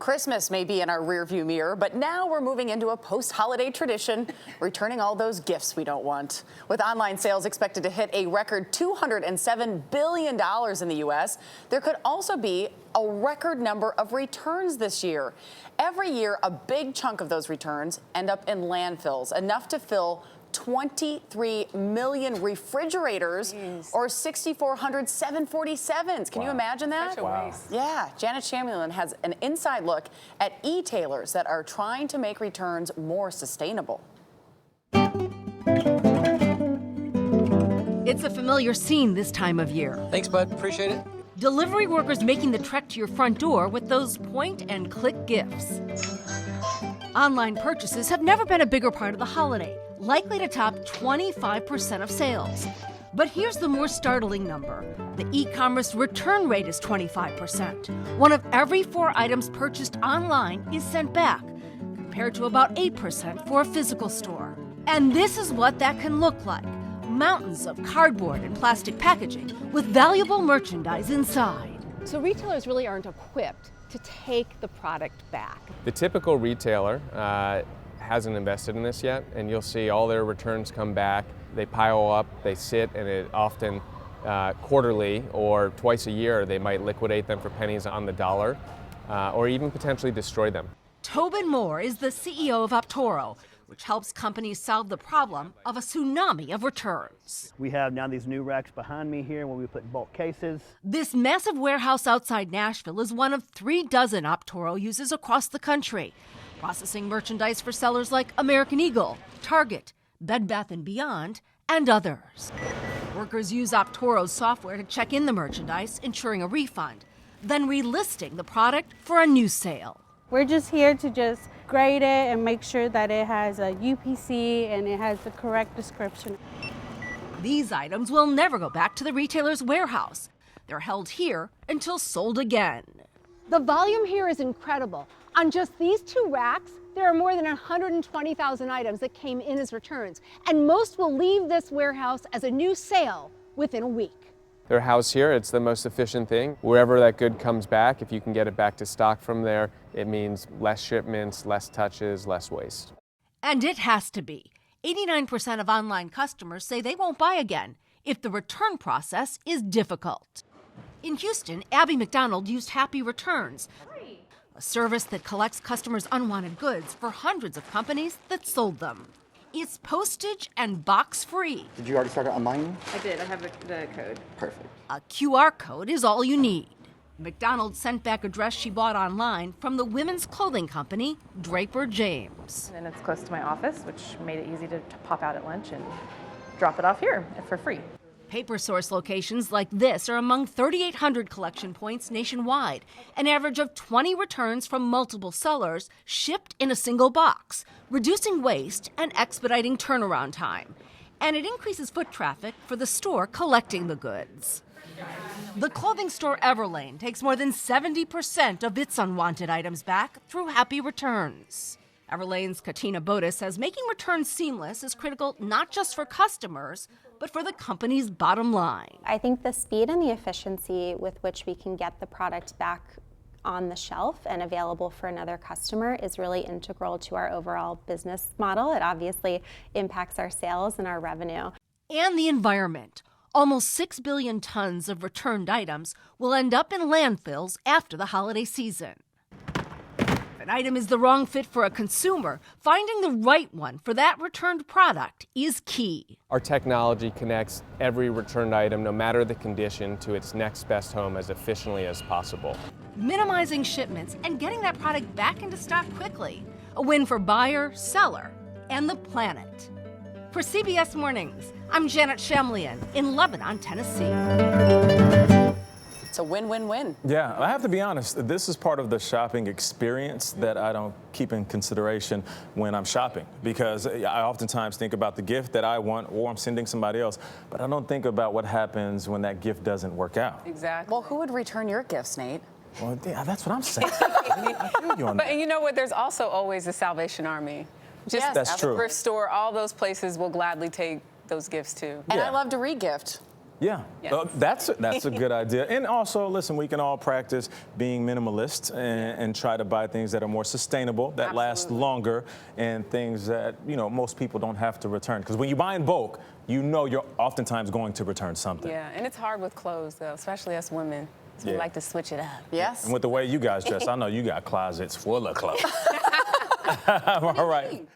Christmas may be in our rearview mirror, but now we're moving into a post-holiday tradition, returning all those gifts we don't want. With online sales expected to hit a record $207 billion in the U.S., there could also be a record number of returns this year. Every year, a big chunk of those returns end up in landfills, enough to fill 23 million refrigerators or 6,400 747s. Can you imagine that? Such a waste. Yeah, Janet Shamlian has an inside look at e-tailers that are trying to make returns more sustainable. It's a familiar scene this time of year. Thanks, bud. Appreciate it. Delivery workers making the trek to your front door with those point-and-click gifts. Online purchases have never been a bigger part of the holiday, likely to top 25% of sales. But here's the more startling number. The e-commerce return rate is 25%. One of every 4 items purchased online is sent back, compared to about 8% for a physical store. And this is what that can look like. Mountains of cardboard and plastic packaging with valuable merchandise inside. So retailers really aren't equipped to take the product back. The typical retailer hasn't invested in this yet, and you'll see all their returns come back. They pile up, they sit, and it often quarterly or twice a year they might liquidate them for pennies on the dollar or even potentially destroy them. Tobin Moore is the CEO of Optoro, which helps companies solve the problem of a tsunami of returns. We have now these new racks behind me here where we put bulk cases. This massive warehouse outside Nashville is one of 36 Optoro uses across the country, processing merchandise for sellers like American Eagle, Target, Bed Bath & Beyond, and others. Workers use Optoro's software to check in the merchandise, ensuring a refund, then relisting the product for a new sale. We're just here to just grade it and make sure that it has a UPC and it has the correct description. These items will never go back to the retailer's warehouse. They're held here until sold again. The volume here is incredible. On just these 2 racks, there are more than 120,000 items that came in as returns, and most will leave this warehouse as a new sale within a week. They're housed here, it's the most efficient thing. Wherever that good comes back, if you can get it back to stock from there, it means less shipments, less touches, less waste. And it has to be. 89% of online customers say they won't buy again if the return process is difficult. In Houston, Abby McDonald used Happy Returns, a service that collects customers' unwanted goods for hundreds of companies that sold them. It's postage and box free. Did you already start it online? I did. I have the code. Perfect. A QR code is all you need. McDonald sent back a dress she bought online from the women's clothing company, Draper James. And it's close to my office, which made it easy to pop out at lunch and drop it off here for free. Paper Source locations like this are among 3,800 collection points nationwide, an average of 20 returns from multiple sellers shipped in a single box, reducing waste and expediting turnaround time. And it increases foot traffic for the store collecting the goods. The clothing store Everlane takes more than 70% of its unwanted items back through Happy Returns. Everlane's Katina Boda says making returns seamless is critical not just for customers, but for the company's bottom line. I think the speed and the efficiency with which we can get the product back on the shelf and available for another customer is really integral to our overall business model. It obviously impacts our sales and our revenue. And the environment. Almost 6 billion tons of returned items will end up in landfills after the holiday season. If an item is the wrong fit for a consumer, finding the right one for that returned product is key. Our technology connects every returned item, no matter the condition, to its next best home as efficiently as possible. Minimizing shipments and getting that product back into stock quickly. A win for buyer, seller, and the planet. For CBS Mornings, I'm Janet Shamlian in Lebanon, Tennessee. It's a win-win-win. Yeah, I have to be honest, this is part of the shopping experience that I don't keep in consideration when I'm shopping, because I oftentimes think about the gift that I want or I'm sending somebody else, but I don't think about what happens when that gift doesn't work out. Exactly. Well, who would return your gifts, Nate? Well, yeah, that's what I'm saying. I feel you on that. But you know what? There's also always the Salvation Army. Yes, that's true. Thrift store, all those places will gladly take those gifts too. And I love to re-gift. Yeah, Yes. that's a good idea. And also, listen, we can all practice being minimalist and try to buy things that are more sustainable, that last longer, and things that, you know, most people don't have to return. Because when you buy in bulk, you know you're oftentimes going to return something. Yeah, and it's hard with clothes, though, especially us women. So we Yeah. like to switch it up. Yes. And with the way you guys dress, I know you got closets full of clothes. All right.